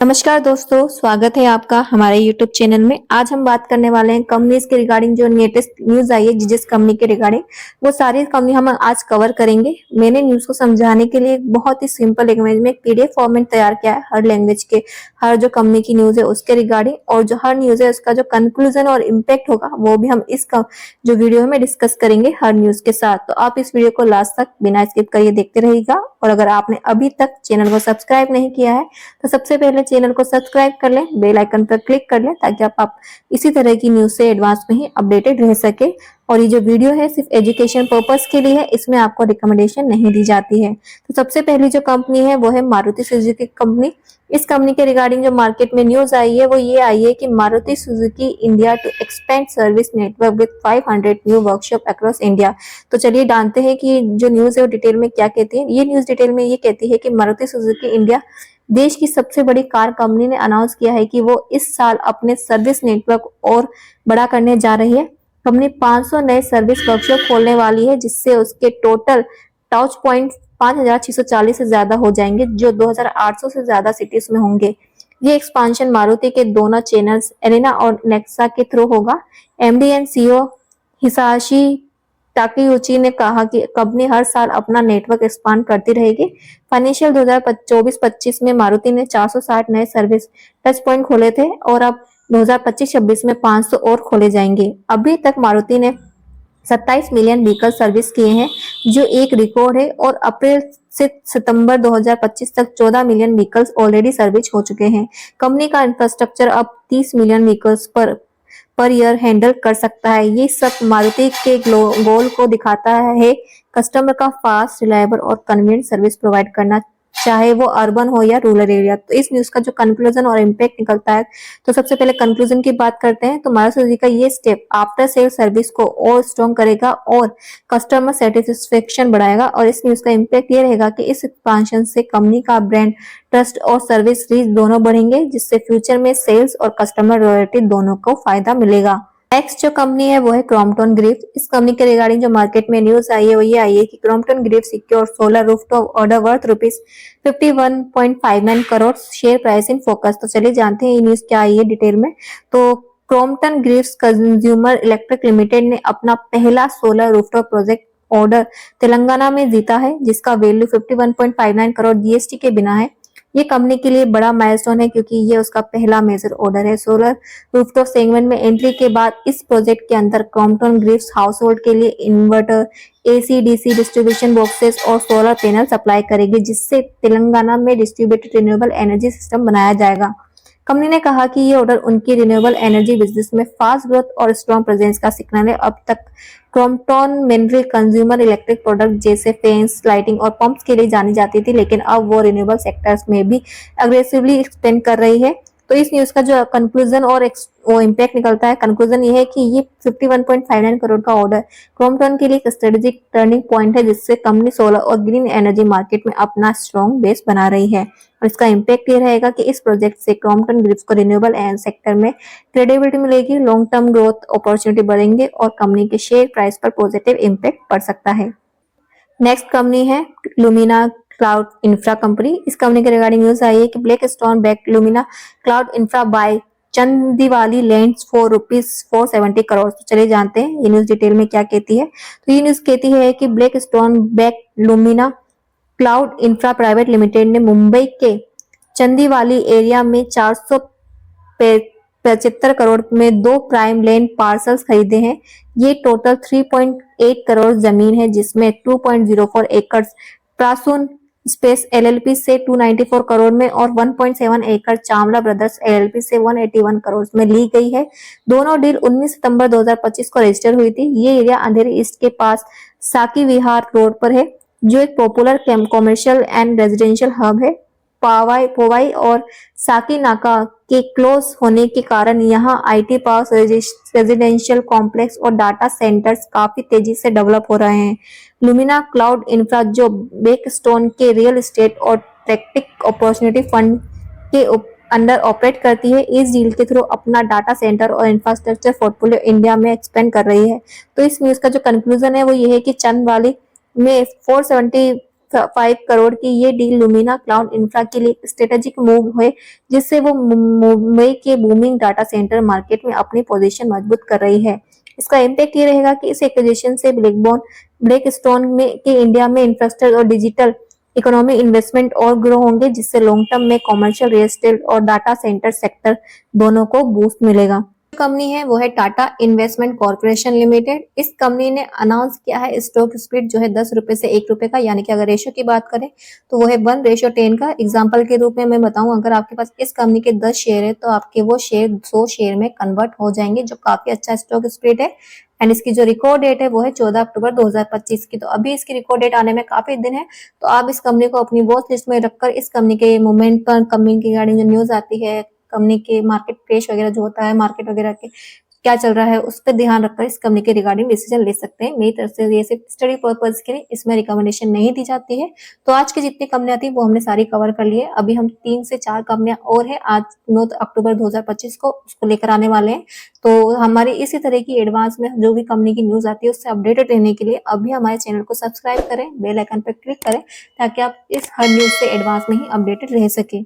नमस्कार दोस्तों, स्वागत है आपका हमारे YouTube चैनल में। आज हम बात करने वाले हैं कंपनीज के रिगार्डिंग जो लेटेस्ट न्यूज आई है जिस कंपनी के रिगार्डिंग, वो सारी कंपनी हम आज कवर करेंगे। मैंने न्यूज को समझाने के लिए बहुत ही सिंपल लैंग्वेज में एक पीडीएफ फॉर्मेट तैयार किया है हर लैंग्वेज के, हर जो कंपनी की न्यूज है उसके रिगार्डिंग, और जो हर न्यूज है उसका जो कंक्लूजन और इम्पैक्ट होगा वो भी हम इस जो वीडियो में डिस्कस करेंगे हर न्यूज के साथ। तो आप इस वीडियो को लास्ट तक बिना स्किप करिए देखते रहिएगा। और अगर आपने अभी तक चैनल को सब्सक्राइब नहीं किया है तो सबसे पहले चैनल को सब्सक्राइब कर लें, बेल आइकन पर क्लिक कर लें ताकि आप इसी तरह की न्यूज से एडवांस में ही अपडेटेड रह सके। और ये जो वीडियो है सिर्फ एजुकेशन पर्पस के लिए है, इसमें आपको रिकमेंडेशन नहीं दी जाती है। तो सबसे पहली जो कंपनी है वो है मारुति सुजुकी कंपनी। इस कंपनी के रिगार्डिंग जो मार्केट में न्यूज आई है वो ये आई है कि Maruti Suzuki India to expand service network with 500 new workshop across India. तो चलिए जानते हैं कि जो न्यूज है वो डिटेल में क्या कहती है। ये न्यूज डिटेल में ये कहती है कि मारुति सुजुकी इंडिया देश की सबसे बड़ी कार कंपनी ने अनाउंस किया है कि वो इस साल अपने सर्विस नेटवर्क और बड़ा करने जा रही है। कंपनी 500 नए सर्विस वर्कशॉप खोलने वाली है जिससे उसके टोटल टच पॉइंट 5,640 से ज्यादा हो जाएंगे, जो 2,800 से ज्यादा सिटीज में होंगे। ये एक्सपांशन मारुति के दोनों चैनल्स एरेना और नेक्सा के थ्रू होगा। एमडी एंड सीईओ हिसाशी ताकेयुची ने कहा कि कंपनी हर साल अपना नेटवर्क एक्सपांड करती रहेगी। फाइनेंशियल 2024-25 में मारुति ने 460 नए सर्विस टच पॉइंट खोले थे और अब 2025-26 में 500 और खोले जाएंगे। अभी तक मारुति ने 27 मिलियन व्हीकल सर्विस किए हैं, जो एक रिकॉर्ड है, और अप्रैल से सितंबर 2025 तक 14 मिलियन व्हीकल्स ऑलरेडी सर्विस हो चुके हैं। कंपनी का इंफ्रास्ट्रक्चर अब 30 million vehicles per year handle कर सकता है। ये सब मारुति के गोल को दिखाता है, कस्टमर का फास्ट, रिलायबल और कन्वीनियंट सर्विस प्रोवाइड करना, चाहे वो अर्बन हो या रूरल एरिया। तो इस न्यूज का जो कंक्लूजन और इम्पैक्ट निकलता है, तो सबसे पहले कंक्लूजन की बात करते हैं। तो मारुति सुजुकी का ये स्टेप आफ्टर सेल सर्विस को और स्ट्रॉन्ग करेगा और कस्टमर सेटिस्फेक्शन बढ़ाएगा। और इस न्यूज का इम्पैक्ट ये रहेगा कि इस एक्सपांशन से कंपनी का ब्रांड ट्रस्ट और सर्विस रीच दोनों बढ़ेंगे, जिससे फ्यूचर में सेल्स और कस्टमर लॉयल्टी दोनों को फायदा मिलेगा। नेक्स्ट जो कंपनी है वो है क्रॉम्पटन ग्रीव्स। इस कंपनी के रिगार्डिंग जो मार्केट में न्यूज आई है वो ये आई है कि Crompton Greaves secure solar rooftop order worth ₹51.59 crore, share price in focus. तो चलिए जानते हैं ये न्यूज क्या आई है डिटेल में। तो Crompton Greaves consumer electric limited ने अपना पहला solar rooftop project order Telangana में जीता है, जिसका वैल्यू 51.59 करोड़ जीएसटी के बिना है। ये कंपनी के लिए बड़ा माइलस्टोन है क्योंकि ये उसका पहला मेजर ऑर्डर है। सोलर रूफटॉप सेगमेंट में एंट्री के बाद इस प्रोजेक्ट के अंदर क्रॉम्पटन ग्रीव्स हाउस होल्ड के लिए inverter, AC DC distribution boxes और सोलर पैनल सप्लाई करेगी, जिससे तेलंगाना में डिस्ट्रीब्यूटेड रिन्यूएबल एनर्जी सिस्टम बनाया जाएगा। कंपनी ने कहा कि ये ऑर्डर उनकी रिन्यूएबल एनर्जी बिजनेस में फास्ट ग्रोथ और स्ट्रॉन्ग प्रेजेंस का सिग्नल है। अब तक Crompton mineral consumer electric product जैसे फैंस, लाइटिंग और पंप्स के लिए जानी जाती थी, लेकिन अब वो रिन्यूएबल सेक्टर्स में भी अग्रेसिवली एक्सपेंड कर रही है। तो इस न्यूज का जो कंक्लूजन और वो इम्पैक्ट निकलता है, कंक्लूजन ये है कि ये 51.59 करोड़ का ऑर्डर क्रॉम्पटन के लिए एक स्ट्रेटेजिक टर्निंग पॉइंट है, जिससे कंपनी सोलर और ग्रीन एनर्जी मार्केट में अपना स्ट्रॉन्ग बेस बना रही है। और इसका इम्पैक्ट ये रहेगा कि इस प्रोजेक्ट से क्रॉम्पटन ग्रीव्स को रिन्यूएबल सेक्टर में क्रेडिबिलिटी मिलेगी, लॉन्ग टर्म ग्रोथ अपॉर्चुनिटी बढ़ेंगे और कंपनी के शेयर प्राइस पर पॉजिटिव इम्पैक्ट पड़ सकता है। नेक्स्ट कंपनी है लुमिना क्लाउड इंफ्रा कंपनी। इस कंपनी के रिगार्डिंग न्यूज आई है कि Blackstone back Lumina Cloud Infra buy Chandivali lands for ₹470 crore. तो चलिए जानते हैं ये न्यूज डिटेल में क्या कहती है। तो ये न्यूज कहती है कि Blackstone back Lumina Cloud Infra private limited ने मुंबई के चंदीवाली एरिया में 475 करोड़ में 2 प्राइम लैंड पार्सल्स खरीदे हैं। ये टोटल 3.8 करोड़ जमीन है, जिसमें 2.04 एकड़ प्रासून स्पेस एलएलपी से 294 करोड़ में और 1.7 एकड़ चावला ब्रदर्स एलएलपी से 181 करोड़ में ली गई है। दोनों डील 19 सितंबर 2025 को रजिस्टर हुई थी। ये एरिया अंधेरी ईस्ट के पास साकी विहार रोड पर है, जो एक popular commercial and residential hub है। पोवाई और साकी नाका के क्लोज होने के कारण यहाँ आईटी पार्क, रेजिडेंशियल कॉम्प्लेक्स और डाटा सेंटर्स काफी तेजी से डेवलप हो रहे हैं। लुमिना क्लाउड इंफ्रा, जो ब्लैकस्टोन के रियल एस्टेट और टेक्टिक अपॉर्चुनिटी फंड के अंडर ऑपरेट करती है, इस डील के थ्रू अपना डाटा सेंटर और इंफ्रास्ट्रक्चर पोर्टफोलियो इंडिया में एक्सपेंड कर रही है। तो इस न्यूज का जो कंक्लूजन है वो ये है कि चंदवाली में 470 1.5 करोड़ की ये डील लुमिना क्लाउड इंफ्रा के लिए स्ट्रेटेजिक मूव है, जिससे वो मुंबई के बूमिंग डाटा सेंटर मार्केट में अपनी पोजीशन मजबूत कर रही है। इसका इम्पैक्ट ये रहेगा कि इस एक्विजिशन से ब्लैकस्टोन में के इंडिया में इंफ्रास्ट्रक्चर और डिजिटल इकोनॉमी इन्वेस्टमेंट और ग्रो होंगे, जिससे लॉन्ग टर्म में कमर्शियल रियल एस्टेट और डाटा सेंटर सेक्टर दोनों को बूस्ट मिलेगा। कंपनी है वो है टाटा इन्वेस्टमेंट कॉर्पोरेशन लिमिटेड। इस कंपनी ने अनाउंस किया है स्टॉक स्प्लिट जो है 10 रुपए से 1 रुपए का, यानी कि अगर रेशियो की बात करें तो वो है 1:10 का। एग्जांपल के रूप में मैं बताऊं, अगर आपके पास इस कंपनी के 10 शेयर है तो आपके वो शेयर 100 शेयर में कन्वर्ट हो जाएंगे, जो काफी अच्छा स्टॉक स्प्लिट है। एंड इसकी जो रिकॉर्ड डेट है वो है 14 अक्टूबर 2025 की। तो अभी इसकी रिकॉर्ड डेट आने में काफी दिन है, तो आप इस कंपनी को अपनी वॉच लिस्ट में रखकर इस कंपनी के मूवमेंट पर, कंपनी की रिगार्डिंग जो न्यूज आती है, कंपनी के मार्केट प्लेस वगैरह जो होता है, मार्केट वगैरह के क्या चल रहा है, उस पर ध्यान रखकर इस कंपनी के रिगार्डिंग डिसीजन ले सकते हैं। मेरी तरफ से ये सिर्फ स्टडी पर्पज के लिए, इसमें रिकमेंडेशन नहीं दी जाती है। तो आज की जितनी कंपनियां थी वो हमने सारी कवर कर ली है। अभी हम 3 से 4 कंपनियां और है, आज 9 अक्टूबर 2025 को उसको लेकर आने वाले हैं। तो हमारी इसी तरह की एडवांस में जो भी कंपनी की न्यूज आती है उससे अपडेटेड रहने के लिए अभी हमारे चैनल को सब्सक्राइब करें, बेल आइकन पर क्लिक करें, ताकि आप इस हर न्यूज से एडवांस में ही अपडेटेड रह सके।